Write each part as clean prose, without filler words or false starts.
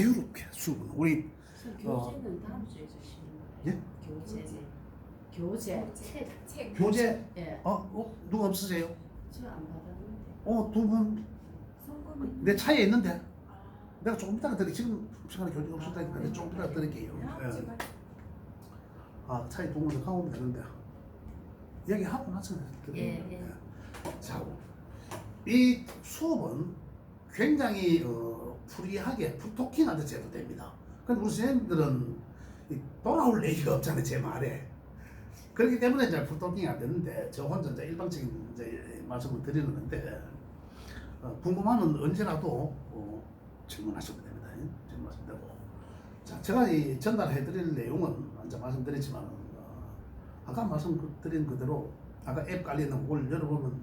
자유롭게 수업은 우리 교재는 다음 주에 주시는 거예요? 예? 교재? 책. 교재 예. 누가 없으세요? 저 안 받았는데. 두 분 성금이. 내 차에 있는데 내가 조금 이따가 드릴게. 지금 시간에 교재가 없었다니까 내가 조금 이따가 드릴게요. 차에 두 분 가고 오면 되는데 얘기하고 나서 드릴게요. 예. 자, 이 수업은 굉장히 프리하게 풀토킹하듯 제도 됩니다. 근데 우리 선생님들은 돌아올 얘기가 없잖아요, 제 말에. 그렇기 때문에 이제 풀토킹이 안 되는데 저 혼자 이제 일방적인 이제 말씀을 드리는 건데 궁금하면 언제라도 질문하셔도 됩니다. 질문하셔도 되고. 자, 제가 이 전달해드릴 내용은 먼저 말씀드렸지만 아까 말씀드린 그대로 아까 앱 깔리는 그걸 열어보면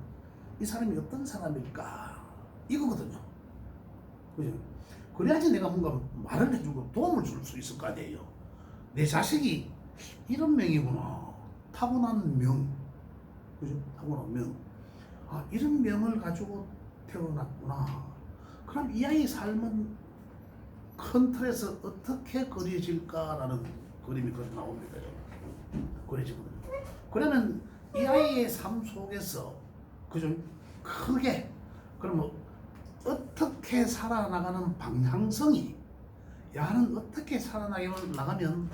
이 사람이 어떤 사람일까 이거거든요. 그죠? 그래야지 내가 뭔가 말을 해주고 도움을 줄 수 있을 거 아니에요. 내 자식이 이런 명이구나. 타고난 명. 그죠? 타고난 명. 이런 명을 가지고 태어났구나. 그럼 이 아이의 삶은 큰 틀에서 어떻게 그려질까라는 그림이 그려 나옵니다. 그려지거든요. 그러면 이 아이의 삶 속에서 그죠? 크게 그러면 어떻게 살아나가는 방향성이 야는 어떻게 살아나가면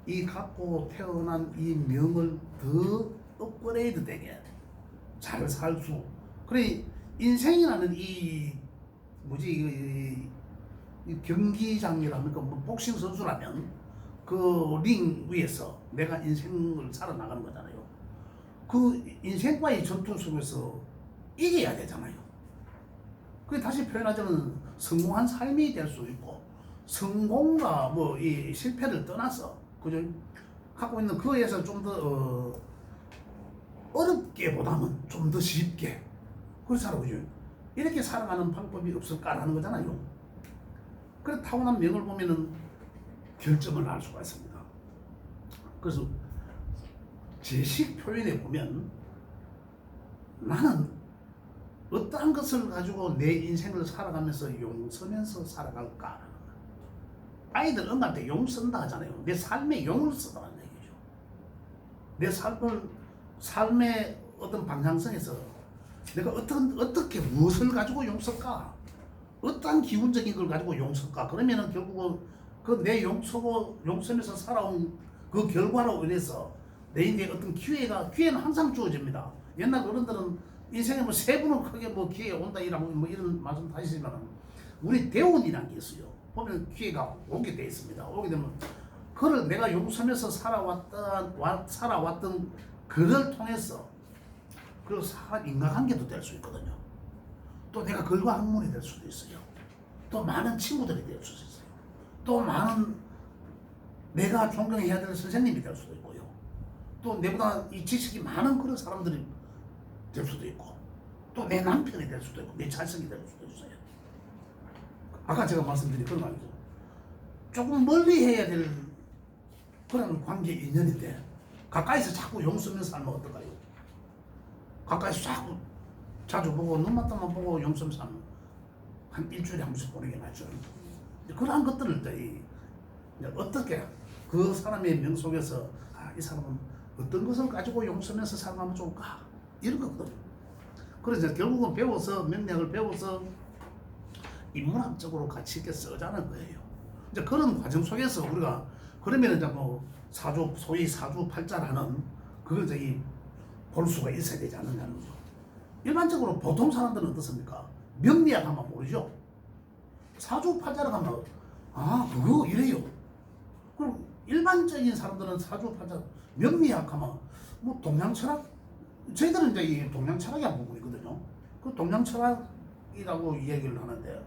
이 갖고 태어난 이 명을 더 업그레이드 되게 잘 살 수. 그래 인생이라는 이 경기장이라면 뭐 복싱 선수라면 그 링 위에서 내가 인생을 살아나가는 거잖아요. 그 인생과의 전투 속에서 이겨야 되잖아요. 그 다시 표현하자면 성공한 삶이 될 수 있고 성공과 뭐 이 실패를 떠나서 그죠? 갖고 있는 그에서 좀 더 어렵게보다는 좀 더 쉽게 그렇게 살아보죠. 이렇게 살아가는 방법이 없을까라는 거잖아요. 그래 타고난 명을 보면은 결점을 알 수가 있습니다. 그래서 제식 표현에 보면 나는 어떠한 것을 가지고 내 인생을 살아가면서 용서면서 살아갈까? 아이들 응할 때 용 쓴다 하잖아요. 내 삶에 용을 쓰다는 얘기죠. 내 삶의 어떤 방향성에서 내가 어떻게 무엇을 가지고 용 쓸까? 어떠한 기운적인 걸 가지고 용 쓸까? 그러면은 결국은 그 내 용 쓰면서 살아온 그 결과로 인해서 내 인생에 어떤 기회는 항상 주어집니다. 옛날 어른들은 인생에 뭐 세 번은 크게 뭐 기회가 온다 이런 말씀 하시지만 우리 대운이라는 게 있어요. 보면 기회가 오게 돼 있습니다. 오게 되면 그걸 내가 용서면서 살아왔던 그를 통해서 그 인간관계도 될 수 있거든요. 또 내가 글과 학문이 될 수도 있어요. 또 많은 친구들이 될 수도 있어요. 또 많은 내가 존경해야 될 선생님이 될 수도 있고요. 또 내보다 이 지식이 많은 그런 사람들이 될 수도 있고 또 내 남편이 될 수도 있고 내 자식이 될 수도 있어요. 아까 제가 말씀드린 그런 거 아니죠. 조금 멀리 해야 될 그런 관계 인연인데 가까이서 자꾸 용 쓰면서 살면 어떨까요? 가까이서 자꾸 자주 보고 눈맞다만 보고 용 쓰면서 살면 한 일주일에 한 번씩 보는 게 낫죠. 그러한 것들을 이제 어떻게 그 사람의 명 속에서 이 사람은 어떤 것을 가지고 용 쓰면서 살아가면 좋을까? 이런 거거든요. 그래서 결국은 명리학을 배워서 인문학적으로 같이 이렇게 쓰자는 거예요. 이제 그런 과정 속에서 우리가 그러면 이제 뭐 소위 사주팔자라는 그걸 볼 수가 있어야 되지 않느냐는 거죠. 일반적으로 보통 사람들은 어떻습니까? 명리학 하면 모르죠. 사주팔자를 하면 그거 이래요. 그럼 일반적인 사람들은 사주팔자 명리학 하면 뭐 동양철학 저희들은 이제 이 동양철학이 한 부분이거든요. 그 동양철학이라고 이야기를 하는데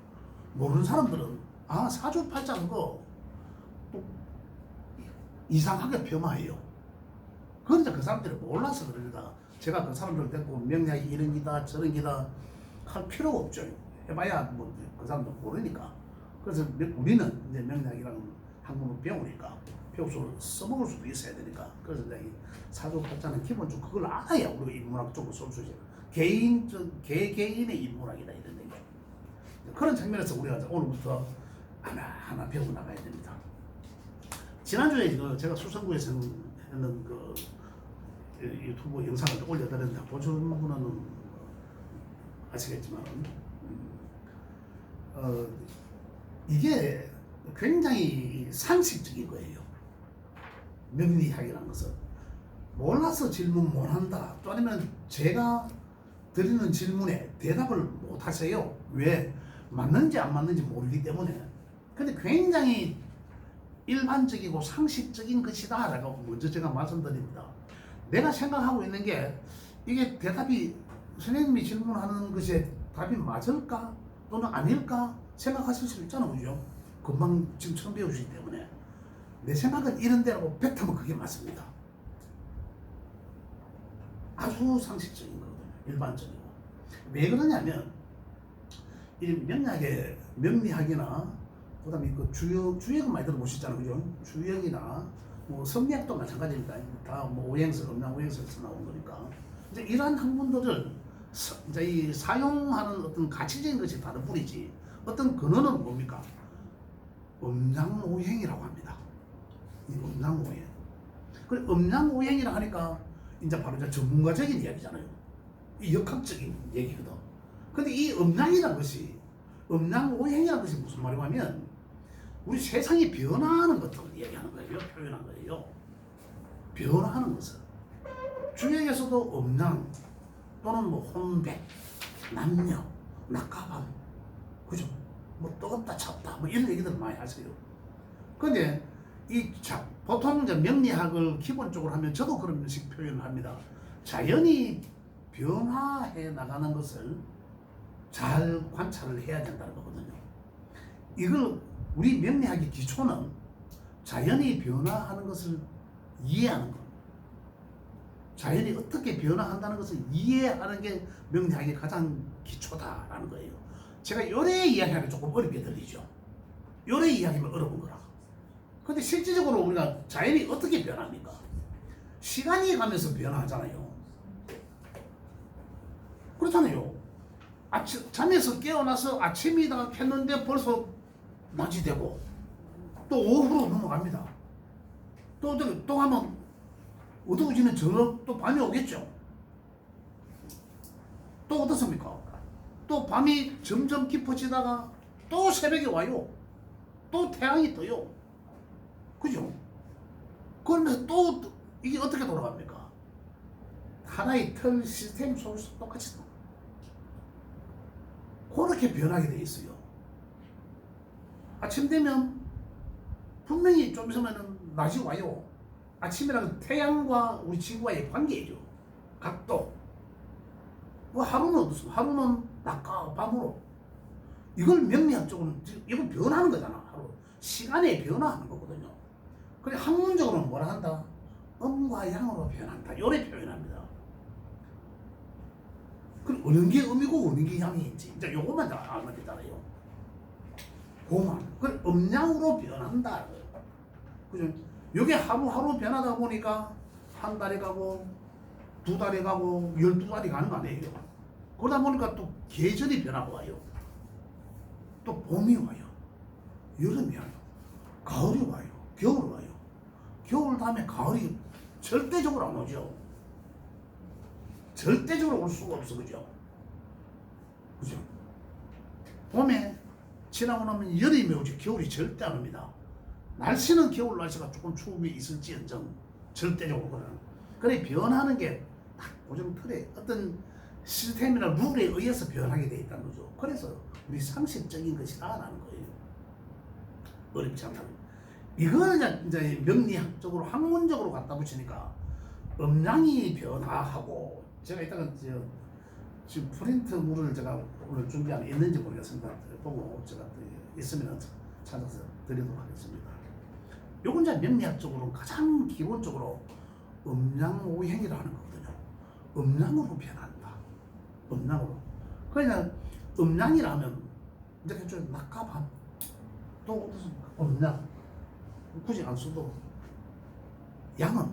모르는 사람들은 사주팔자 그거 또 이상하게 폄하해요. 그건 이제 그 사람들이 몰라서 그러니까 제가 그 사람들을 데리고 명리학이 이런 기다 저런 기다 할 필요가 없죠. 해봐야 뭐 그 사람도 모르니까. 그래서 우리는 이제 명리학이라는 학문을 배우니까 배워서 써먹을 수도 있어야 되니까. 그래서 이제 이 사주팔자는 기본적으로 그걸 알아야 우리가 인문학 쪽으로 쏠 수 있어요. 개개인의 인문학이다 이런 얘기죠. 그런 측면에서 우리가 오늘부터 하나 배우고 나가야 됩니다. 지난주에 제가 수성구에서 하는 그 유튜브 영상을 올려드렸는데 보시는 분은 아시겠지만 이게 굉장히 상식적인 거예요. 명리학이라는 것은 몰라서 질문 못한다, 또 아니면 제가 드리는 질문에 대답을 못하세요. 왜? 맞는지 안 맞는지 모르기 때문에. 근데 굉장히 일반적이고 상식적인 것이다 라고 먼저 제가 말씀드립니다. 내가 생각하고 있는 게 이게 대답이 선생님이 질문하는 것에 답이 맞을까 또는 아닐까 생각하실 수 있잖아요. 그죠? 금방 지금 처음 배우시기 때문에 내 생각은 이런 데라고 뱉으면 그게 맞습니다. 아주 상식적인 거거든요. 일반적이고. 왜 그러냐면 이 명리학이나 그다음에 그 주역은 많이 들어보셨잖아요. 그죠? 주역이나 뭐 성리학도 마찬가지입니다. 다 뭐 오행설, 오행설에서 나온 거니까. 이제 이러한 학문들을 이제 이 사용하는 어떤 가치적인 것이 다른 뿐이지 어떤 근원은 뭡니까? 음양오행이라고 합니다. 이 음양오행. 그래 음양오행이라 하니까 이제 바로 이제 전문가적인 이야기잖아요. 이 역학적인 얘기거든. 근데 이 음양이라는 것이 음양오행이라는 것이 무슨 말이고 하면 우리 세상이 변화하는 것들을 얘기하는 거예요. 표현한 거예요. 변화하는 것을. 주역에서도 음양 또는 뭐 혼백, 남녀, 낮과 밤, 그죠? 뭐 뜨겁다 찹다 뭐 이런 얘기들 많이 하세요. 근데 보통 이제 명리학을 기본적으로 하면 저도 그런 식으로 표현을 합니다. 자연이 변화해 나가는 것을 잘 관찰을 해야 된다는 거거든요. 이걸 우리 명리학의 기초는 자연이 변화하는 것을 이해하는 것. 자연이 어떻게 변화한다는 것을 이해하는 게 명리학의 가장 기초다라는 거예요. 제가 요래 이야기하면 조금 어렵게 들리죠. 요래 이야기하면 어려운 거라. 근데 실질적으로 우리가 자연이 어떻게 변합니까? 시간이 가면서 변화하잖아요. 그렇잖아요. 잠에서 깨어나서 아침이다 했는데 벌써 낮이 되고 또 오후로 넘어갑니다. 또 하면 어두워지면 저녁 또 밤이 오겠죠. 또 어떻습니까? 또 밤이 점점 깊어지다가 또 새벽이 와요. 또 태양이 떠요. 그죠? 그러면서 또 이게 어떻게 돌아갑니까? 하나의 틀 시스템 속에서 똑같이 그렇게 변하게 돼 있어요. 아침 되면 분명히 좀 있으면 낮이 와요. 아침이라는 태양과 우리 지구와의 관계죠. 각도. 뭐 하루는 어떻습니까? 하루는 낮과 밤으로. 이걸 명리학적으로 이건 변하는 거잖아. 하루 시간에 변화하는 거거든요. 그래 학문적으로는 뭐라 한다? 음과 양으로 표현한다. 요래 표현합니다. 그럼 어느 게 음이고 어느 게 양인지 이제 요것만 다 알면 되잖아요. 고만. 그래 음양으로 변한다. 그죠? 요게 하루하루 변하다 보니까 한 달이 가고 두 달이 가고 12달이 가는 거 아니에요. 그러다 보니까 또 계절이 변하고 와요. 또 봄이 와요. 여름이 와요. 가을이 와요. 겨울이 와요. 겨울 다음에 가을이 절대적으로 안 오죠. 절대적으로 올 수가 없어. 그죠? 그죠? 봄에 지나고 나면 여름이 오죠. 겨울이 절대 안 옵니다. 날씨는 겨울 날씨가 조금 추움이 있을지언정 절대적으로는. 그래 변하는 게 딱 고정 틀에 어떤 시스템이나 룰에 의해서 변하게 돼 있다는 거죠. 그래서 우리 상식적인 것이다라는 거예요. 어렵지 않다는. 이걸 이제 명리학적으로 학문적으로 갖다 붙이니까 음양이 변화하고 제가 이따가 지금 프린트물을 제가 오늘 준비하면 있는지 모르겠습니다. 보고 제가 있으면 찾아서 드리도록 하겠습니다. 요건 이제 명리학적으로 가장 기본적으로 음양오행이라는 거거든요. 음양으로 변한다. 음양으로. 그러니까 음양이라면 이제 그쪽 낮과 밤 또 음양 굳이 안 써도 양은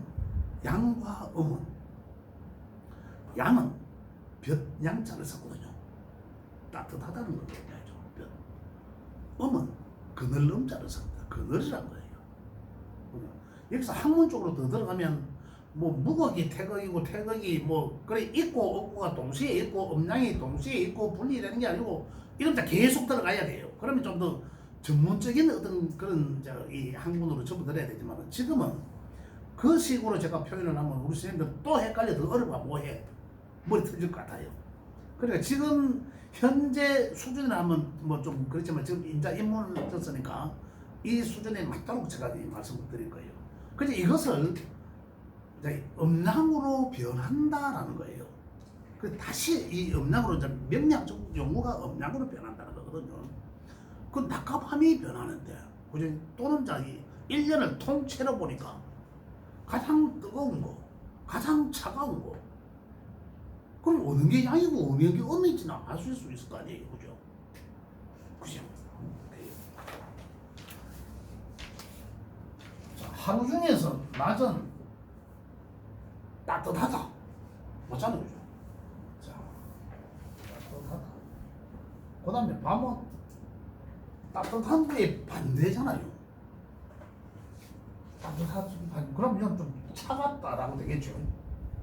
양과 음은 양은 볕 양자를 썼거든요. 따뜻하다는 걸 얘기하죠. 볕. 음은 그늘 음자를 씁니다. 그늘이란 거예요. 여기서 학문 쪽으로 더 들어가면 뭐 무극이 태극이고 태극이 뭐 그래 있고 없고가 동시에 있고 음양이 동시에 있고 분리되는 게 아니고 이런 데 계속 들어가야 돼요. 그러면 좀 더 전문적인 어떤 그런 이 학문으로 접어들어야 되지만 지금은 그 식으로 제가 표현을 하면 우리 선생님들 또 헷갈려 더 어려워 뭐해 머리 터질 것 같아요. 그러니까 지금 현재 수준을 하면 뭐 좀 그렇지만 지금 인자 입문을 졌으니까 이 수준에 맞도록 제가 말씀을 드릴 거예요. 그래서 이것을 이제 음양으로 변한다라는 거예요. 그래서 다시 이 음양으로 이제 명량적 용어가 음양으로 변한다는 거거든요. 그 낮과 밤이 변하는데, 그죠? 또는 자기 1년을 통째로 보니까 가장 뜨거운 거, 가장 차가운 거, 그럼 어느 게 양이고 어느 게 음인지는 알 수 있을 거 아니에요, 그죠? 그죠? 자, 하루 중에서 낮은 따뜻하다, 맞잖아요, 그죠? 자, 따뜻하다. 그 다음에 밤은 따뜻한 거에 반대잖아요. 따뜻한 그럼 이건 좀 차갑다라고 되겠죠.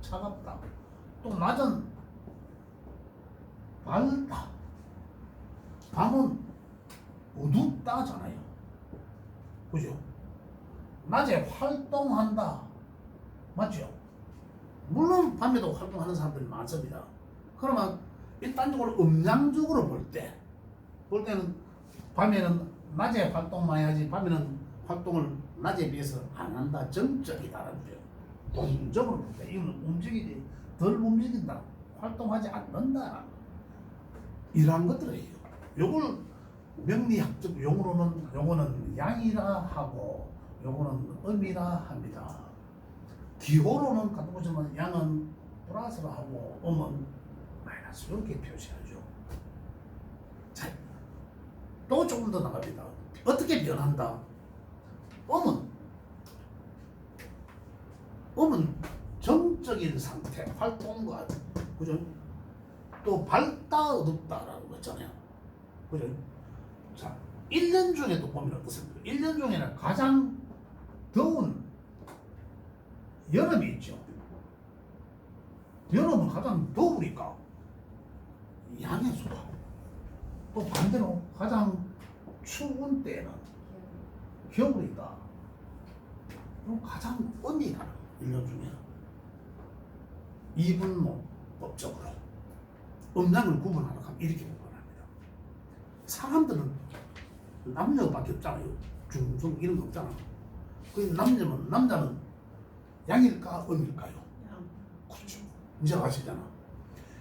차갑다. 또 낮은 밝다. 밤은 어둡다잖아요. 그죠? 낮에 활동한다. 맞죠? 물론 밤에도 활동하는 사람들이 많습니다. 그러면 일단적으로 음양적으로 볼 때는 밤에는 낮에 활동만 해야지 밤에는 활동을 낮에 비해서 안 한다. 정적이다라는 거죠. 동적으로 볼 때 이거는 움직이지 덜 움직인다. 활동하지 않는다. 이러한 것들이에요. 요걸 명리학적 용어로는 요거는 양이라 하고 요거는 음이라 합니다. 기호로는 같은 거지만 양은 플러스로 하고 음은 마이너스 이렇게 표시하죠. 자, 또 조금 더 나갑니다. 어떻게 변한다? 음은 정적인 상태, 활동과 그죠? 또 밝다, 어둡다라는 거 있잖아요. 그죠? 자, 1년 중에도 보면 어떻습니까? 1년 중에는 가장 더운 여름이 있죠. 여름은 가장 더우니까 양의 수가. 또 반대로 가장 추운 때는 겨울이다. 그럼 가장 음이다. 1년 중에. 이분법적으로 음양을 구분하라 하면 이렇게 구분합니다. 사람들은 남녀밖에 없잖아요. 중성 이런 거 없잖아. 그 남자는 양일까 음일까요? 그렇죠. 이제 아시잖아.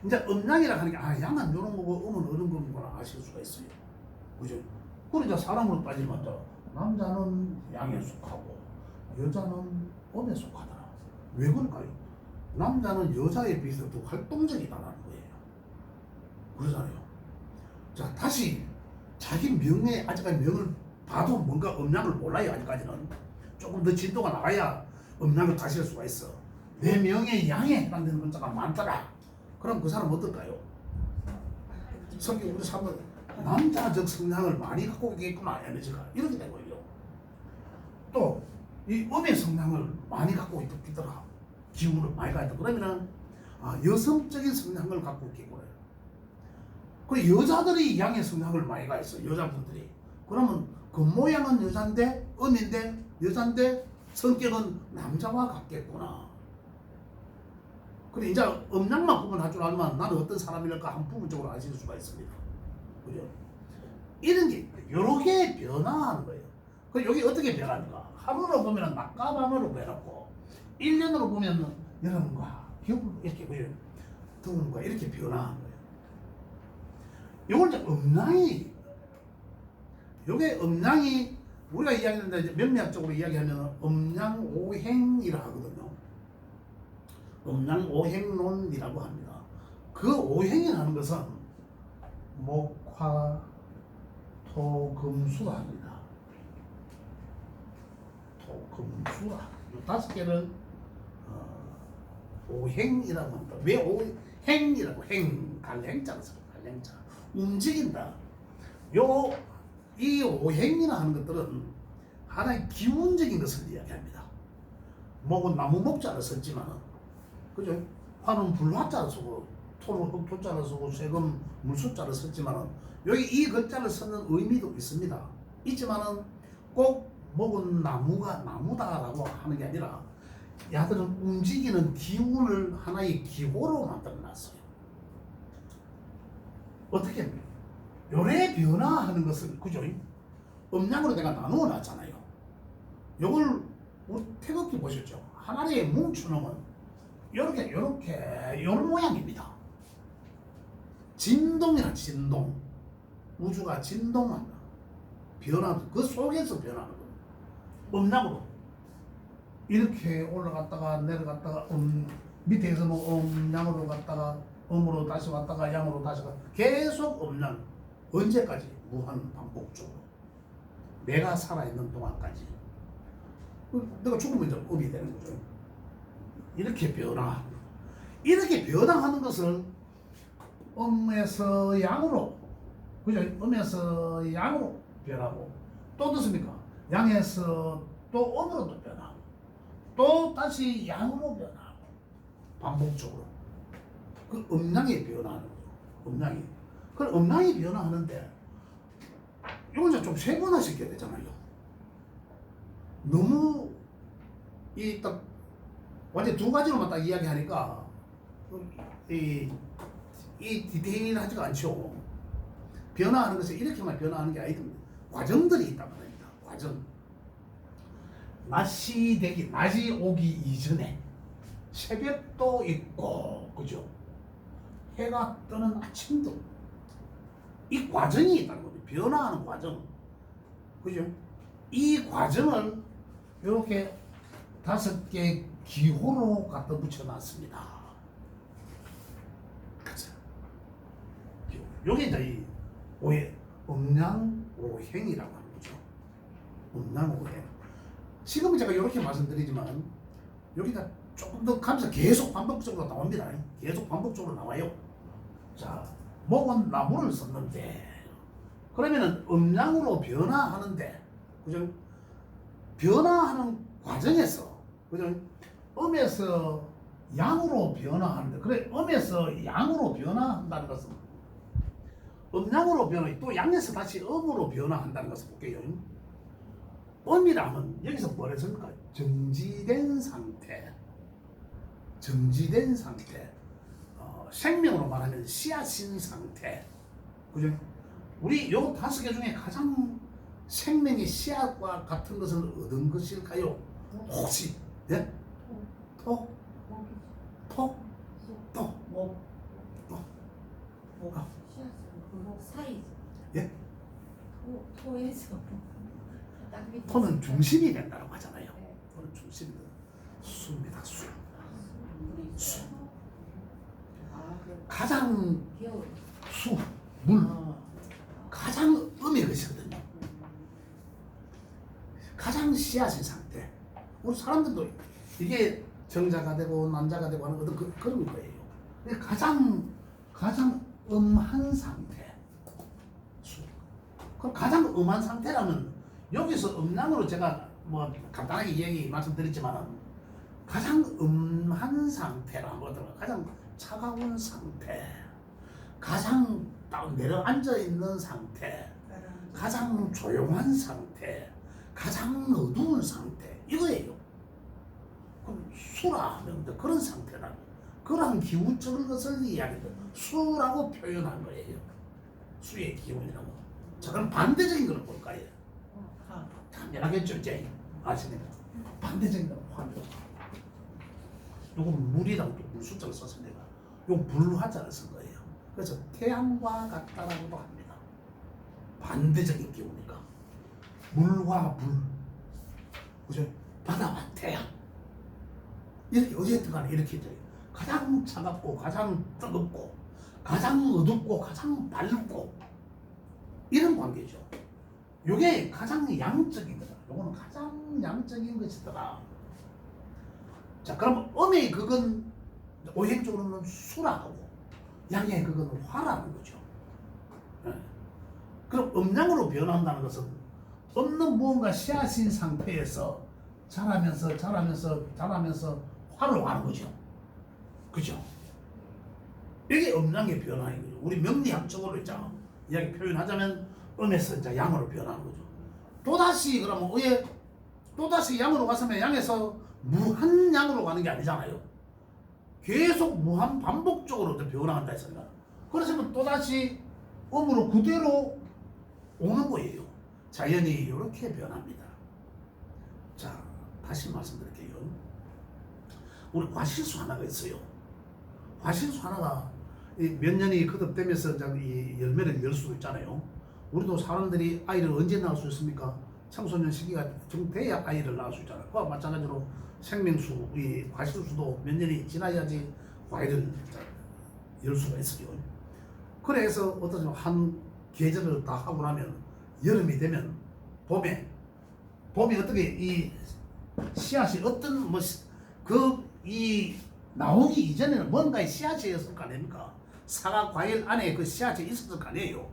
이제 음양이라 하는 게 양은 이런 거고 음은 이런 거구나 아실 수가 있어요. 그죠? 그러니까 사람으로 따지면 남자는 양에 속하고 여자는 음에 속하더라. 왜 그럴까요? 남자는 여자에 비해서 더 활동적이다라는 거예요. 그러잖아요. 자, 다시 자기 명에 아직까지 명을 봐도 뭔가 음양을 몰라요. 아직까지는 조금 더 진도가 나가야 음양을 다실 수가 있어. 내 명의 양에 해당되는 문자가 많더라. 그럼 그 사람 어떨까요? 성경 우리 사람은 남자적 성향을 많이 갖고 있겠구나, 에너지가 이렇게 된 거예요. 또 이 음의 성향을 많이 갖고 있더라. 기운을 많이 갖다. 그러면은 여성적인 성향을 갖고 있겠구나. 그 여자들이 양의 성향을 많이 가 있어. 여자분들이. 그러면 그 모양은 여잔데 음인데 여잔데 성격은 남자와 같겠구나. 그래 이제 음양만 구분할 줄 알면 나는 어떤 사람일까 한 부분적으로 아실 수가 있습니다. 그죠? 이런 게 여러 개 변화하는 거예요. 그 여기 어떻게 변합니까? 하루로 보면 낮과 밤으로 변하고 1년으로 보면 여름과 겨울 이렇게 보여요. 더운과 이렇게 변화하는 거예요. 요걸 이제 음양이 요게 음양이 우리가 이야기하는데 이제 명리학적으로 이야기하면 음양오행이라 하거든요. 음양오행론이라고 합니다. 그 오행이라는 것은 목화 토금수라 합니다. 토금수라 이 5개를 오행이라고 합니다. 왜 오행이라고? 갈행자라서 갈행자 움직인다. 요 이 오행이나 하는 것들은 하나의 기운적인 것을 이야기합니다. 목은 나무 목자를 썼지만은, 그죠? 화는 불화자를 쓰고, 토는 흑토자를 쓰고, 색은 물소자를 썼지만은, 여기 이 글자를 쓰는 의미도 있습니다. 있지만은 꼭 목은 나무다라고 하는 게 아니라, 야들은 움직이는 기운을 하나의 기호로 만들어 놨어요. 어떻게 요래 변화하는 것을, 그죠? 음양으로 내가 나누어 놨잖아요. 요걸 우리 태극기 보셨죠? 하나의 뭉쳐놓으면 요렇게 요런 모양입니다. 진동이라 진동. 우주가 진동한다. 변화하는, 그 속에서 변하는 거예요. 음양으로 이렇게 올라갔다가 내려갔다가 밑에서 뭐 음양으로 갔다가 음으로 다시 왔다가 양으로 다시 갔다가 계속 음양. 언제까지? 무한 반복적으로. 내가 살아있는 동안까지. 내가 죽으면 이제 음이 되는 거죠. 이렇게 변화. 이렇게 변화하는 것을 음에서 양으로, 그죠? 음에서 양으로 변하고, 또 어떻습니까? 양에서 또 음으로 또 변하고, 또 다시 양으로 변하고, 반복적으로. 그 음양이 변화하는 거죠. 음양이. 그 음양이 변화하는데, 이건 이제 좀 세분화시켜야 되잖아요. 너무 이 딱 완전 두 가지로만 딱 이야기하니까 이 디테일하지가 않죠. 변화하는 것은 이렇게만 변화하는 게 아니거든요. 과정들이 있단 말입니다. 과정. 낮이 오기 이전에 새벽도 있고, 그죠? 해가 뜨는 아침도, 이 과정이 있다는 겁니다. 변화하는 과정. 그죠? 이 과정을 이렇게 5개 기호로 갖다 붙여놨습니다. 그죠? 요게 이제 이 음양오행이라고 하는 거죠. 음양오행. 지금 제가 이렇게 말씀드리지만 여기가 조금 더 가면서 계속 반복적으로 나옵니다. 계속 반복적으로 나와요. 자, 목은 나무를 썼는데, 그러면은 음양으로 변화하는데, 그죠? 변화하는 과정에서, 그죠? 음에서 양으로 변화하는데, 그래, 음에서 양으로 변화한다는 것은, 음양으로 변화, 또 양에서 다시 음으로 변화한다는 것을 볼게요. 음이라면 여기서 뭐라 했습니까? 정지된 상태. 정지된 상태. 생명으로 말하면 씨앗인 상태. 그죠? 우리 요 5개 중에 가장 생명의 씨앗과 같은 것을 얻은 것일까요? 혹시? 예? 토? 토? 토? 목. 아. 씨앗은 그목 사이죠. 예? 토에서 딱 밑에 토는 중심이 된다고 하잖아요. 네. 토는 중심이 된다. 수입니다. 수. 물이 수. 있어요. 그 가장 겨울. 수, 물, 어. 가장 음의 것이거든요. 가장 씨앗인 상태. 우리 사람들도 이게 정자가 되고 남자가 되고 하는 것도 그런 거예요. 가장 음한 상태. 그럼 가장 음한 상태라면 여기서 음양으로 제가 뭐 간단하게 이야기 말씀드렸지만 가장 음한 상태라는 것들은 가장 차가운 상태, 가장 딱 내려앉아 있는 상태, 가장 조용한 상태, 가장 어두운 상태, 이거예요. 그럼 수라 하면 그런 상태라고, 그런 기운적인 것을 이야기해요. 수라고 표현한 거예요. 수의 기운이라고. 자, 그럼 반대적인 걸 볼까요? 당연하겠죠, 이제 아시니까. 반대적인 건 화면. 요건 물이라고 또 물숫자를 써서 내가 요 불화자를 쓴 거예요. 그래서 태양과 같다라고도 합니다. 반대적인 기운이니까. 물과 불, 그죠? 바다와 태양. 이렇게 어쨌든 간에 이렇게 돼요. 가장 차갑고 가장 뜨겁고 가장 어둡고 가장 밝고 이런 관계죠. 요게 가장 양적인 거다. 요거는 가장 양적인 것이더라. 자, 그럼 음의 극은 오행적으로는 수라고, 양의 극은 화라는 거죠. 네. 그럼 음양으로 변한다는 것은 없는 무언가 씨앗인 상태에서 자라면서 활로가는 거죠. 그죠? 이게 음양의 변화인 거죠. 우리 명리학적으로 있잖아. 이야기 표현하자면 음에서 이제 양으로 변하는 거죠. 또다시 그러면 의에 또다시 양으로 갔으면 양에서 무한 양으로 가는 게 아니잖아요. 계속 무한 반복적으로 변화한다 했습니다. 그래서 또다시 음으로 그대로 오는 거예요. 자연이 이렇게 변합니다. 자, 다시 말씀드릴게요. 우리 과실수 하나가 있어요. 과실수 하나가 몇 년이 거듭되면서 이 열매를 열 수도 있잖아요. 우리도 사람들이 아이를 언제 낳을 수 있습니까? 청소년 시기가 좀 돼야 아이를 낳을 수 있잖아요. 그와 마찬가지로 생명수, 이 과실수도 몇 년이 지나야지 과일을 열 수가 있어요. 그래서 어떤 한 계절을 다 하고 나면 여름이 되면 봄에 어떻게 이 씨앗이 어떤 이 나오기 이전에는 뭔가의 씨앗이었을 거 아닙니까? 사과 과일 안에 그 씨앗이 있었을 거 아니에요.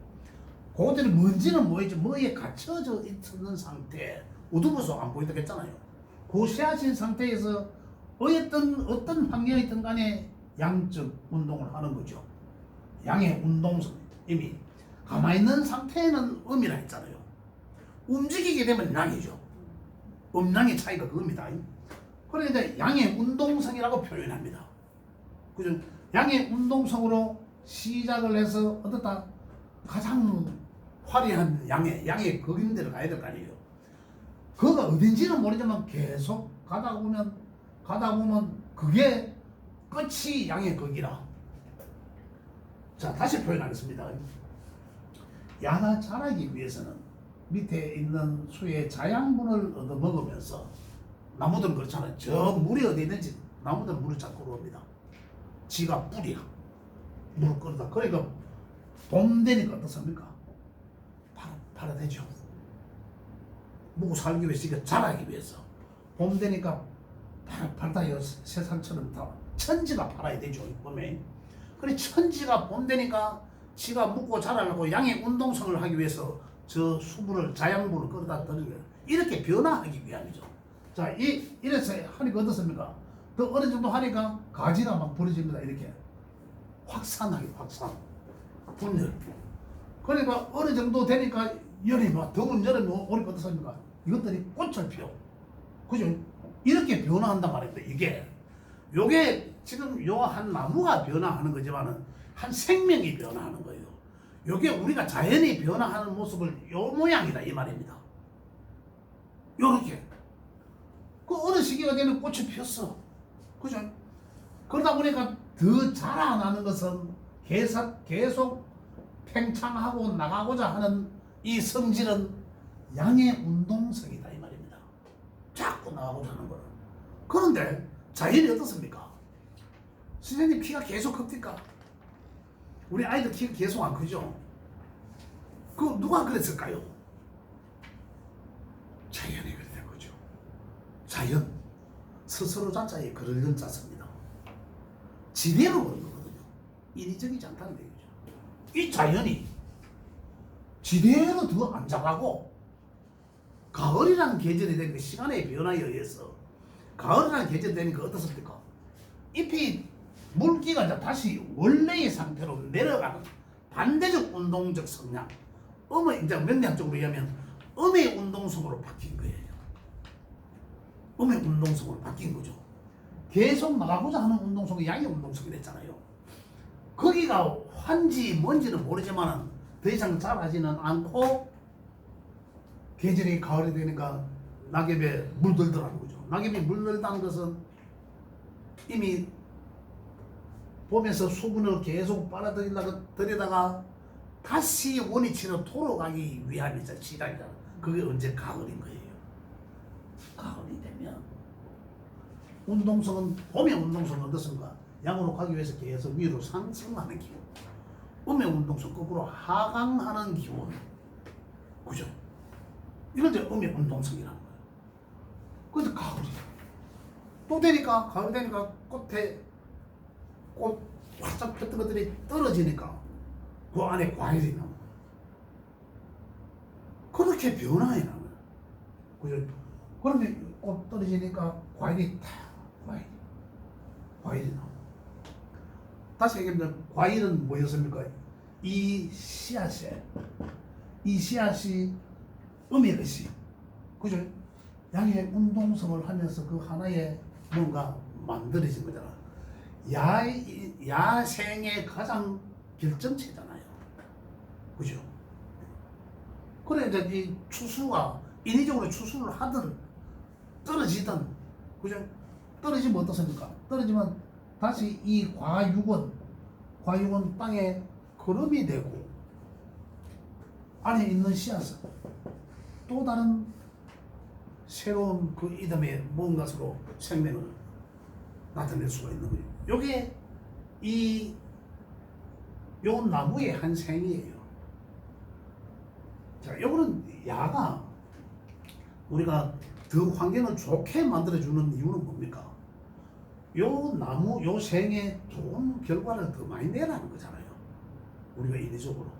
그것들이 뭔지는 모르지 뭐에 갇혀져 있는 상태, 어두워서 안 보인다고 했잖아요. 그 씨앗인 상태에서 어떤 환경이 있든 간에 양적 운동을 하는 거죠. 양의 운동성, 이미 가만히 있는 상태에는 음이라 했잖아요. 움직이게 되면 양이죠. 음양의 차이가 그겁니다. 그러니까 양의 운동성이라고 표현합니다. 그죠? 양의 운동성으로 시작을 해서 어떻다 가장 화려한 양의 극인대로 가야 될 거 아니에요. 그가 어딘지는 모르지만 계속 가다 보면 그게 끝이 양의 극이라. 자, 다시 표현하겠습니다. 야가 자라기 위해서는 밑에 있는 수의 자양분을 얻어먹으면서, 나무들은 그렇잖아요. 저 물이 어디 있는지 나무들은 물을 찾고 옵니다. 지가 뿌리야. 물을 끌다. 그러니까 봄 되니까 어떻습니까? 팔아대죠. 먹고 살기 위해서, 자라기 위해서. 봄 되니까 팔다요. 세상처럼 다 천지가 팔아야 되죠. 봄에. 그래 천지가 봄 되니까 지가 묵고 자라려고 양의 운동성을 하기 위해서 저 수분을 자양분을 끌어다 드리는 이렇게 변화하기 위함이죠. 자, 이래서 하니까 어떻습니까? 더 어느 정도 하니까 가지가 막 벌어집니다. 이렇게 확산. 분열. 그러니까 어느 정도 되니까 열이 막 더운 여름이 오니까 어떻습니까? 이것들이 꽃을 피워. 그죠? 이렇게 변화한단 말입니다. 요게 지금 요 한 나무가 변화하는 거지만은 한 생명이 변화하는 거예요. 요게 우리가 자연이 변화하는 모습을 요 모양이다 이 말입니다. 요렇게. 그 어느 시기가 되면 꽃이 피었어. 그죠? 그러다 보니까 더 자라나는 것은 계속 팽창하고 나가고자 하는 이 성질은 양의 운동성이다 이 말입니다. 자꾸 나가고자 하는 거는. 그런데 자연이 어떻습니까? 선생님 키가 계속 큽니까? 우리 아이들 키가 계속 안 크죠? 그 누가 그랬을까요? 자연이 그래 된 거죠. 자연 스스로 자자에 그러는 자습니다. 지대로 그런 거거든요. 인위적이지 않다는 얘기죠. 이 자연이 지대로 더 안 자라고 가을이라는 계절이 되니까 시간의 변화에 의해서 가을이라는 계절이 되니까 어떻습니까? 잎이 물기가 이제 다시 원래의 상태로 내려가는 반대적 운동적 성향, 음의 이제 명리학적으로 얘기하면 음의 운동성으로 바뀐 거예요. 음의 운동성으로 바뀐 거죠. 계속 나가고자 하는 운동성이 양의 운동성이 됐잖아요. 거기가 환지 뭔지는 모르지만 더 이상 자라지는 않고 계절이 가을이 되니까 낙엽에 물들더라는 거죠. 낙엽이 물들다는 것은 이미 봄에서 수분을 계속 빨아들이다가 다시 원위치로 돌아가기 위함이 시작이잖아. 그게 언제 가을인 거예요. 가을이 되면 운동성은 봄의 운동성은 어떻습니까? 양으로 가기 위해서 계속 위로 상승하는 기운. 봄의 운동성 거꾸로 하강하는 기운. 그죠? 이걸 이제 음의 운동성이라는 거예요. 그런데 가을이 또 되니까 가을 되니까 꽃 활짝 폈던 것들이 떨어지니까 그 안에 과일이 나오는 거예요. 이렇게 변화해 나는. 그죠? 그러면 꽃 떨어지니까 과일이 탁 과일이 나와. 다시 얘기하면 과일은 뭐였습니까? 이 씨앗이 음의 것이, 그죠? 양의 운동성을 하면서 그 하나의 뭔가 만들어진 거잖아. 야생의 가장 결정체잖아요. 그죠? 그래 이제 이 추수가 인위적으로 추수를 하든 떨어지든, 그죠? 떨어지면 어떻습니까? 떨어지면 다시 이 과육은 땅에 거름이 되고 안에 있는 씨앗은 또 다른 새로운 그 이듬의 무엇가로 생명을 나타낼 수가 있는 거예요. 요게 요 나무의 한 생이에요. 자, 요거는 야가 우리가 더 환경을 좋게 만들어주는 이유는 뭡니까? 요 나무, 요 생에 좋은 결과를 더 많이 내라는 거잖아요. 우리가 인위적으로.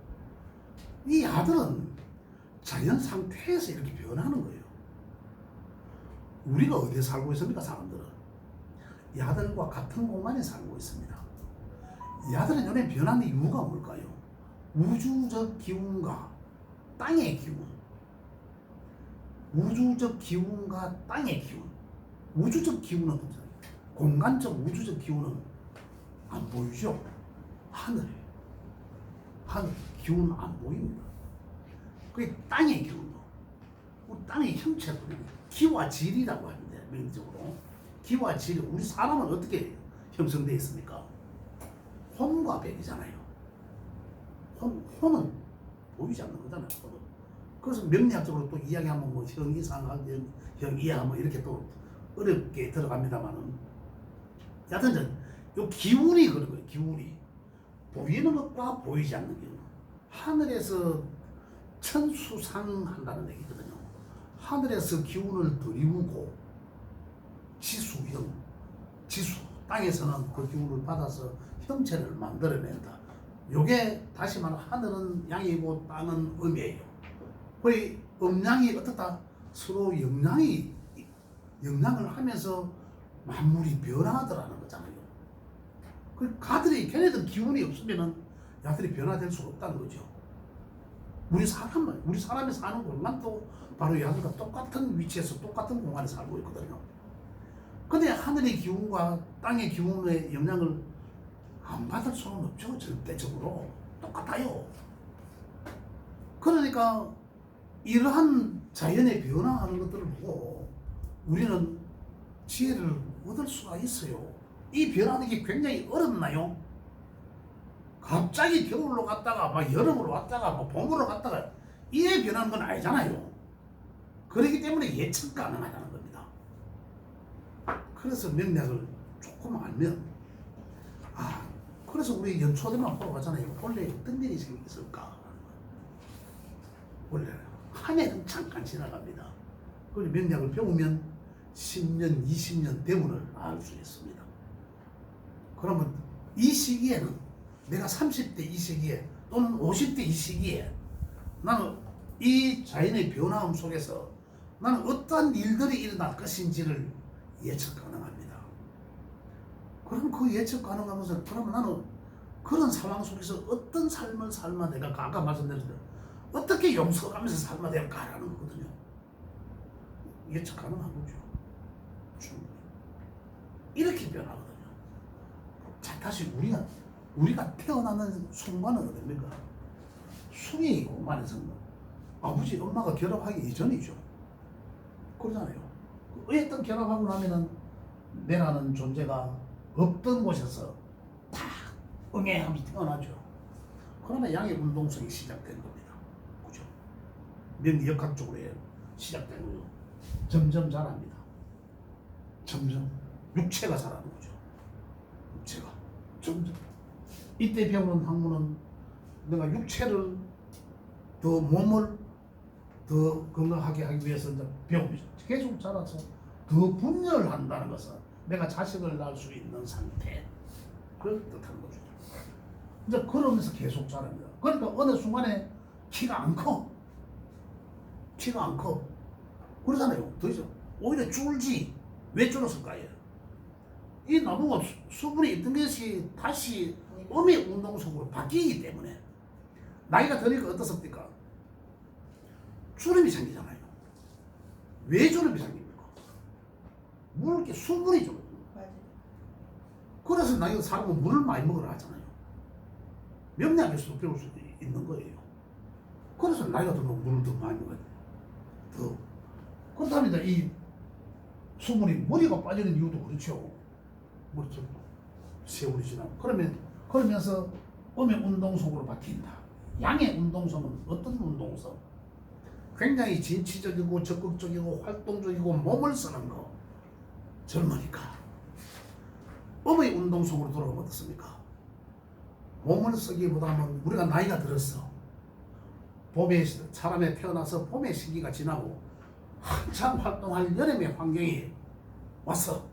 이 야들은 자연 상태에서 이렇게 변하는 거예요. 우리가 어디에 살고 있습니까, 사람들은? 야들과 같은 공간에 살고 있습니다. 야들은 요새 변하는 이유가 뭘까요? 우주적 기운과 땅의 기운. 우주적 기운과 땅의 기운. 우주적 기운은 없잖아요. 공간적 우주적 기운은 안 보이죠? 하늘 기운은 안 보입니다. 그게 땅의 기운도, 땅의 형체도 기와 질이라고 하는데, 명리적으로 기와 질이, 우리 사람은 어떻게 형성되어 있습니까? 혼과 백이잖아요. 혼은 보이지 않는 거잖아요. 혼은. 그래서 명리학적으로 또 이야기하면 뭐 형이상학, 형이하 뭐 이렇게 또 어렵게 들어갑니다만은, 여하튼 요 기운이 그런 거예요. 기운이 보이는 것과 보이지 않는 기운. 하늘에서 천수상한다는 얘기거든요. 하늘에서 기운을 들이우고 지수 땅에서는 그 기운을 받아서 형체를 만들어낸다. 요게 다시 말하면 하늘은 양이고 땅은 음이에요. 그리고 음양이 어떻다? 서로 영향을 하면서 만물이 변화하더라는 거잖아요. 그 걔네들 기운이 없으면은 야들이 변화될 수가 없다는 거죠. 우리 사람이 사는 공간도 바로 야들과 똑같은 위치에서 똑같은 공간에 살고 있거든요. 근데 하늘의 기운과 땅의 기운의 영향을 안 받을 수는 없죠. 절대적으로 똑같아요. 그러니까 이러한 자연의 변화하는 것들을 보고 우리는 지혜를 얻을 수가 있어요. 이 변하는 게 굉장히 어렵나요? 갑자기 겨울로 갔다가 막 여름으로 왔다가 막 봄으로 갔다가 이래 변하는 건 아니잖아요. 그렇기 때문에 예측 가능하다는 겁니다. 그래서 명리학을 조금 알면, 그래서 우리 연초대만 보러 가잖아요. 원래 어떤 일이 생겼을까? 원래 한 해는 잠깐 지나갑니다. 그리고 명리학을 배우면 10년, 20년 대문을 알 수 있습니다. 그러면 이 시기에는, 내가 30대 이 시기에 또는 50대 이 시기에 나는 이 자연의 변화음 속에서 나는 어떠한 일들이 일어날 것인지를 예측 가능합니다. 그럼 그 예측 가능하면서, 그러면 나는 그런 상황 속에서 어떤 삶을 살면 내가 아까 말씀드렸듯이 어떻게 용서가면서 살면 될까라는 거거든요. 예측 가능한 거죠. 충분히. 이렇게 변하거든요. 자, 다시 우리가 태어나는 순간은 어딥니까? 수의 공간에서 아버지, 엄마가 결합하기 이전이죠. 그러잖아요. 어떤 결합하고 나면은 내라는 존재가 없던 곳에서 탁 응애하면서 태어나죠. 그러면 양의 운동성이 시작된 겁니다. 그죠? 명리역학적으로 시작된 거죠. 점점 자랍니다. 점점 육체가 자라는 거죠. 육체가 점점. 이때 배우는 학문은 내가 육체를 몸을 더 건강하게 하기 위해서 배웁니다. 계속 자라서 더 분열한다는 것은 내가 자식을 낳을 수 있는 상태, 그걸 뜻하는 거죠. 이제 그러면서 계속 자랍니다. 그러니까 어느 순간에 키가 안 커. 키가 안 커. 그러잖아요. 그죠? 오히려 줄지. 왜 줄었을까요? 이 나무가 수분이 있던 것이 다시 음의 운동성으로 바뀌기 때문에 나이가 드니까 어떻습니까? 주름이 생기잖아요. 왜 주름이 생깁니까? 물게 수분이 좀. 맞아요. 그래서 나이가 사람은 물을 많이 먹으라 하잖아요. 명량에서도 배울 수 있는 거예요. 그래서 나이가 들면 물을 더 많이 먹어야 돼요. 더. 그렇답니다. 이 수분이 머리가 빠지는 이유도 그렇죠. 머리 좀 세월이 지나고. 그러면서 음의 운동성으로 바뀐다. 양의 운동성은 어떤 운동성? 굉장히 진취적이고 적극적이고 활동적이고 몸을 쓰는 거. 젊으니까. 음의 운동성으로 돌아가면 어떻습니까? 몸을 쓰기보다는 우리가 나이가 들었어. 봄에 사람이 태어나서 봄의 시기가 지나고 한참 활동할 여름의 환경이 왔어.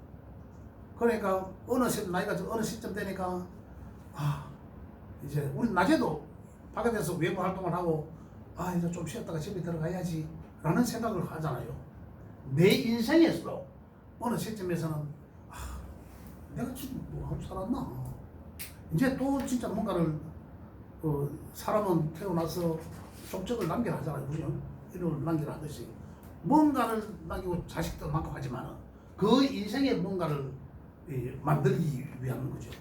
그러니까 나이가 어느 시점 되니까 이제 우리 낮에도 바깥에서 외부 활동을 하고 이제 좀 쉬었다가 집에 들어가야지 라는 생각을 하잖아요. 내 인생에서 어느 시점에서는 내가 지금 뭐 하고 살았나? 이제 또 진짜 뭔가를 사람은 태어나서 족적을 남기라 하잖아요. 그죠? 이름을 남기라 하듯이 뭔가를 남기고 자식도 낳고 하지만 그 인생에 뭔가를 만들기 위한 거죠.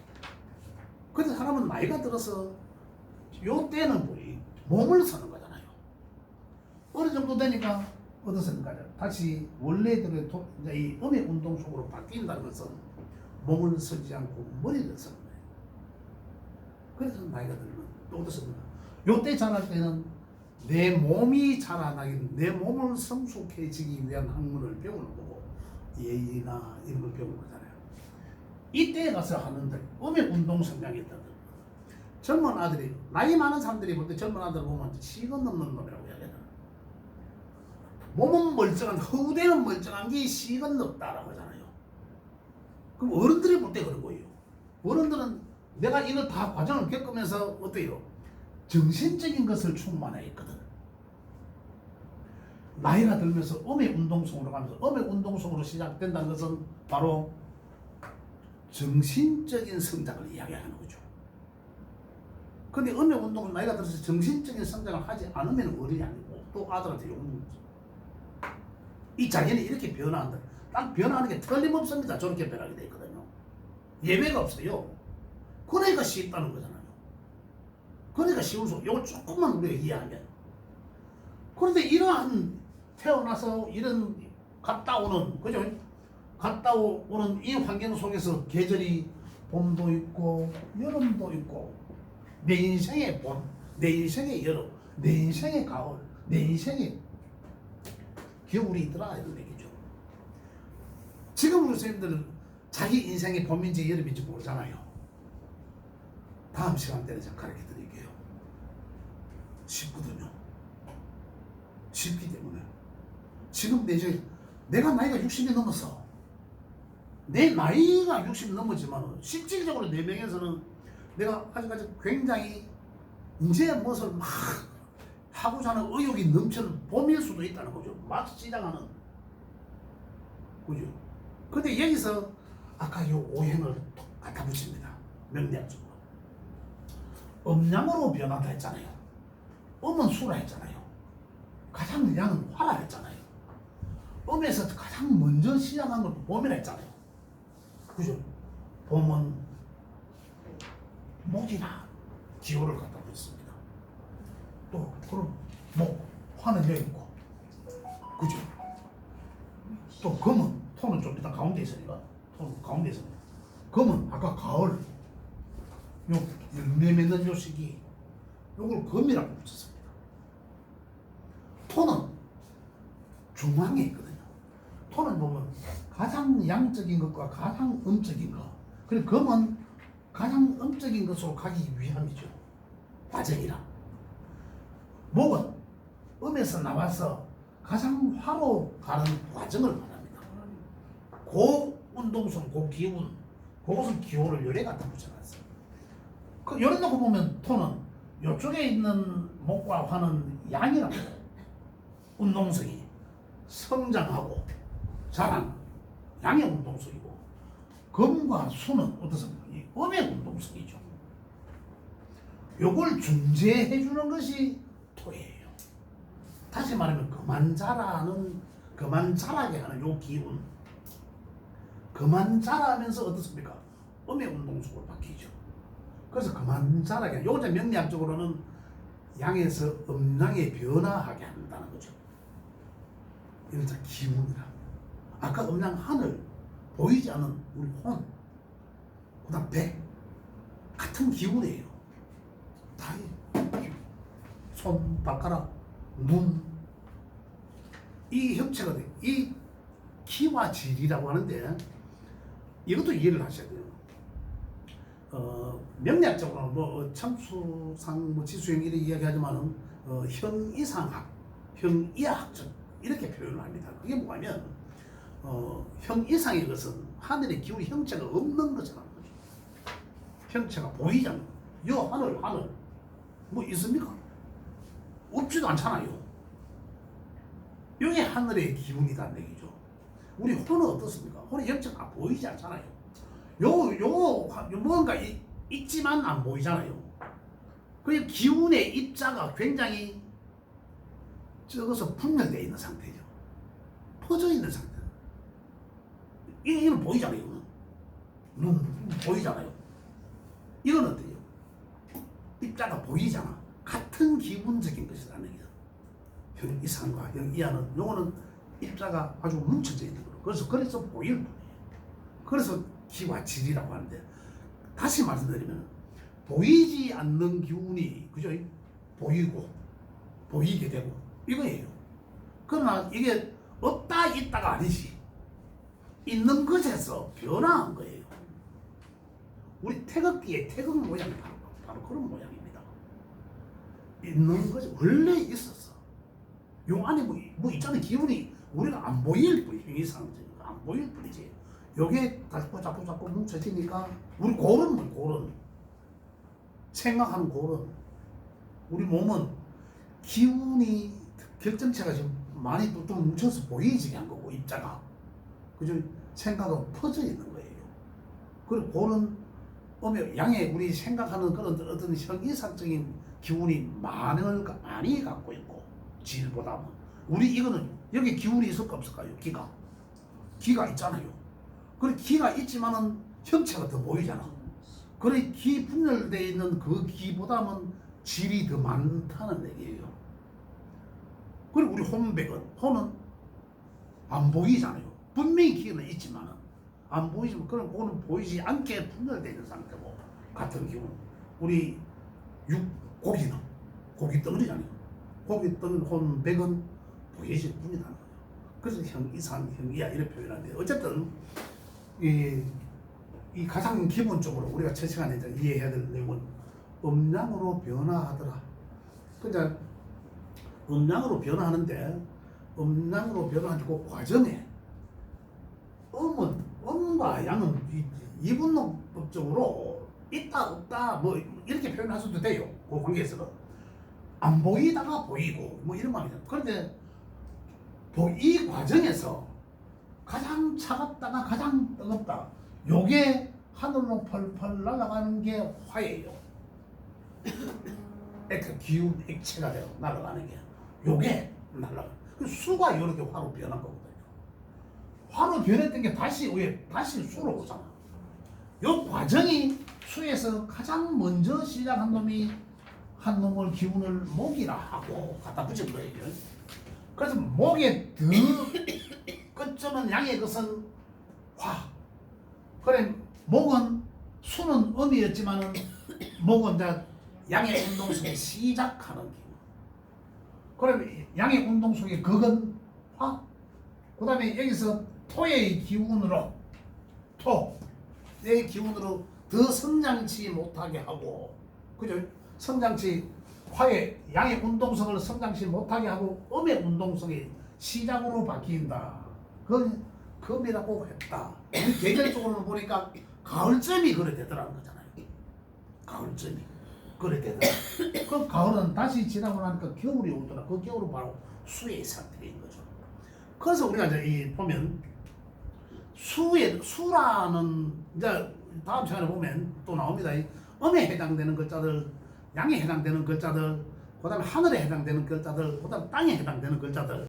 근데 사람은 나이가 들어서 요 때는 뭐이 몸을 쓰는 거잖아요. 어느 정도 되니까 어떻습니까? 다시 원래대로 이 음의 운동 속으로 바뀐다는 것은 몸을 쓰지 않고 머리를 쓰는 거예요. 그래서 나이가 들면 또 어떻습니까? 요때 자랄 때는 내 몸이 자라나기, 내 몸을 성숙해지기 위한 학문을 배우는 거고 예의나 이런 걸 배우는 거잖아요. 이때에 가서 하는데 음의 운동 성장이 있다는 거예요. 젊은 아들이, 나이 많은 사람들이 볼 때 젊은 아들 보면 시간 넘는 놈이라고 이야기하잖아요. 몸은 멀쩡한, 후대는 멀쩡한 게 시간 없다라고 하잖아요. 그럼 어른들이 볼 때 그런 거예요. 어른들은 내가 이걸 다 과정을 겪으면서 어때요? 정신적인 것을 충만해 있거든. 나이가 들면서 음의 운동성으로 가면서 음의 운동성으로 시작된다는 것은 바로 정신적인 성장을 이야기하는 거죠. 근데 음의 운동은 나이가 들어서 정신적인 성장을 하지 않으면 어른이 아니고 또 아들한테 욕먹는 거죠. 이 자기는 이렇게 변화한다. 딱 변화하는 게 틀림없습니다. 저렇게 변하게 돼 있거든요. 예외가 없어요. 그러니까 쉽다는 거잖아요. 그러니까 쉬운 소. 이걸 조금만 우리가 이해하면. 그런데 이러한 태어나서 이런 갔다 오는, 그죠? 갔다 오는 이 환경 속에서 계절이 봄도 있고 여름도 있고 내 인생의 봄, 내 인생의 여름, 내 인생의 가을, 내 인생의 겨울이 있더라 이런 얘기죠. 지금 우리 선생님들은 자기 인생의 봄인지 여름인지 모르잖아요. 다음 시간 때는 제가 가르쳐 드릴게요. 쉽거든요. 쉽기 때문에. 지금 내가 나이가 60이 넘었어. 내 나이가 60이 넘었지만 실질적으로 내 명에서는 내가 아직까지 굉장히 이제 무엇을 막 하고자 하는 의욕이 넘치는 봄일 수도 있다는 거죠. 막 시작하는. 그죠? 근데 여기서 아까 요 오행을 갖다 붙입니다. 명리학적으로. 음양으로 변한다 했잖아요. 음은 수라 했잖아요. 가장 양은 화라 했잖아요. 음에서 가장 먼저 시작한 건 봄이라 했잖아요. 그죠? 봄은 목이나 기호를 갖다 붙였습니다. 또 그럼 목, 화는 여기 있고, 그죠? 또 금은 토는 좀 일단 가운데 있으니까 토는 가운데 있으니까 금은 아까 가을 요 열매 맺는 요 시기 요걸 금이라고 붙였습니다. 토는 중앙에 있거든요. 토는 보면 가장 양적인 것과 가장 음적인 것. 그리고 금은 가장 음적인 것으로 가기 위함이죠. 과정이라. 목은 음에서 나와서 가장 화로 가는 과정을 말합니다. 고 운동성, 고 기운, 그것은 기호를 열에 갖다 붙여놨어요. 그 열을 놓고 보면 토는 이쪽에 있는 목과 화는 양이랍니다. 운동성이 성장하고 자란 양의 운동성이고, 금과 수는 어떻습니까? 이 음의 운동성이죠. 요걸 중재해 주는 것이 토예요. 다시 말하면 그만 자라게 하는 요 기운, 그만 자라면서 어떻습니까? 음의 운동성으로 바뀌죠. 그래서 그만 자라게, 요거 명리학적으로는 양에서 음양에 변화하게 한다는 거죠. 이런 기운이라. 아까 음양 하늘, 보이지 않는 우리 혼, 그다음 백, 같은 기운이에요. 다 손, 발가락, 눈, 이 형체가 돼. 이 기와 질이라고 하는데 이것도 이해를 하셔야 돼요. 명리학적으로는 뭐 참수상, 뭐 지수형 이렇게 이야기하지만은 형이상학, 형이하학적 이렇게 표현을 합니다. 그게 뭐냐면 형이상의 것은 하늘의 기운 형체가 없는 것이라는 거죠. 형체가 보이잖아요. 요 하늘 뭐 있습니까? 없지도 않잖아요. 이게 하늘의 기운이라는 얘기죠. 우리 혼은 어떻습니까? 혼의 형체가 보이지 않잖아요. 뭔가 있지만 안 보이잖아요. 그 기운의 입자가 굉장히 적어서 분열되어 있는 상태죠. 퍼져 있는 상태. 이건 보이잖아요. 눈 보이잖아요. 이건 어때요? 입자가 보이잖아. 같은 기분적인 것이라는 얘기죠. 형 이상과 형 이하는 요거는 입자가 아주 뭉쳐져 있는 거로. 그래서 보일 뿐이에요. 그래서 기와 질이라고 하는데, 다시 말씀드리면 보이지 않는 기운이 그죠? 보이게 되고 이거예요. 그러나 이게 없다 있다가 아니지. 있는 것에서 변화한 거예요. 우리 태극기의 태극 모양이 바로 그런 모양입니다. 있는 것이 원래 있었어. 요 안에 뭐 있잖아요. 기운이 우리가 안 보일 뿐, 형이상적으로 안 보일 뿐이지. 요게 자꾸 뭉쳐지니까 우리 고른 생각하는 고른. 우리 몸은 기운이 결정체가 지금 많이 또 뭉쳐서 보이지게 한 거고, 입자가 그죠? 생각은 퍼져 있는 거예요. 그리고 고른 양의 우리 생각하는 그런 어떤 형이상적인 기운이 많이 갖고 있고, 질보다는 우리 이거는 여기 기운이 있을까 없을까요? 기가 있잖아요. 그리고 기가 있지만은 형체가 더 보이잖아. 그래 기 분열되어 있는 그 기보다는 질이 더 많다는 얘기예요. 그리고 우리 혼은 안 보이잖아요. 분명히 기는 있지만은 안 보이지만 그거는 보이지 않게 분열되어 있는 상태고, 같은 기운. 우리 고기 덩어리잖아요. 고기 덩어리 혼백은 보이질 뿐이라는 거예요. 그래서 형이상, 형이하 이렇게 표현하는데, 어쨌든 이 가장 기본적으로 우리가 첫 시간에 이해해야 될 내용은 음양으로 변화하더라. 그러니까 음양으로 변화하는데, 음양으로 변화하는 그 과정에 음과 양은 이분법적으로 있다 없다 뭐 이렇게 표현할 수도 돼요. 그 관계에서는 안 보이다가 보이고 뭐 이런 말이죠. 그런데 이 과정에서 가장 차갑다가 가장 뜨겁다, 요게 하늘로 펄펄 날아가는 게 화예요. 기운 액체가 되어 날아가는 게 요게 날아가. 수가 이렇게 화로 변한 거거든요. 화로 변했던 게 다시 수로 오잖아. 요 과정이 수에서 가장 먼저 시작한 놈이 한 놈을 기운을 목이라 하고 갖다 붙인 거예요. 그래서 목에 더 끝점은 양의 것은 화. 그래 수는 음이었지만은 목은 양의 운동성에 시작하는 기운. 그러면 양의 운동성의 극은 화. 그 다음에 여기서 토의 기운으로 내 기운으로 더 성장치 못하게 하고, 그죠? 화의 양의 운동성을 성장치 못하게 하고 음의 운동성이 시작으로 바뀐다. 그건 금이라고 했다. 계절적으로 보니까 가을쯤이 그래 되더라는 거잖아요. 가을쯤이 그래 되더라. 그 가을은 다시 지나고 나니까 겨울이 오더라. 그 겨울은 바로 수의 상태인 거죠. 그래서 우리가 이제 이 보면 수라는 이제 다음 시간에 보면 또 나옵니다. 이 음에 해당되는 글자들, 양에 해당되는 글자들, 그다음에 하늘에 해당되는 글자들, 그다음 땅에 해당되는 글자들.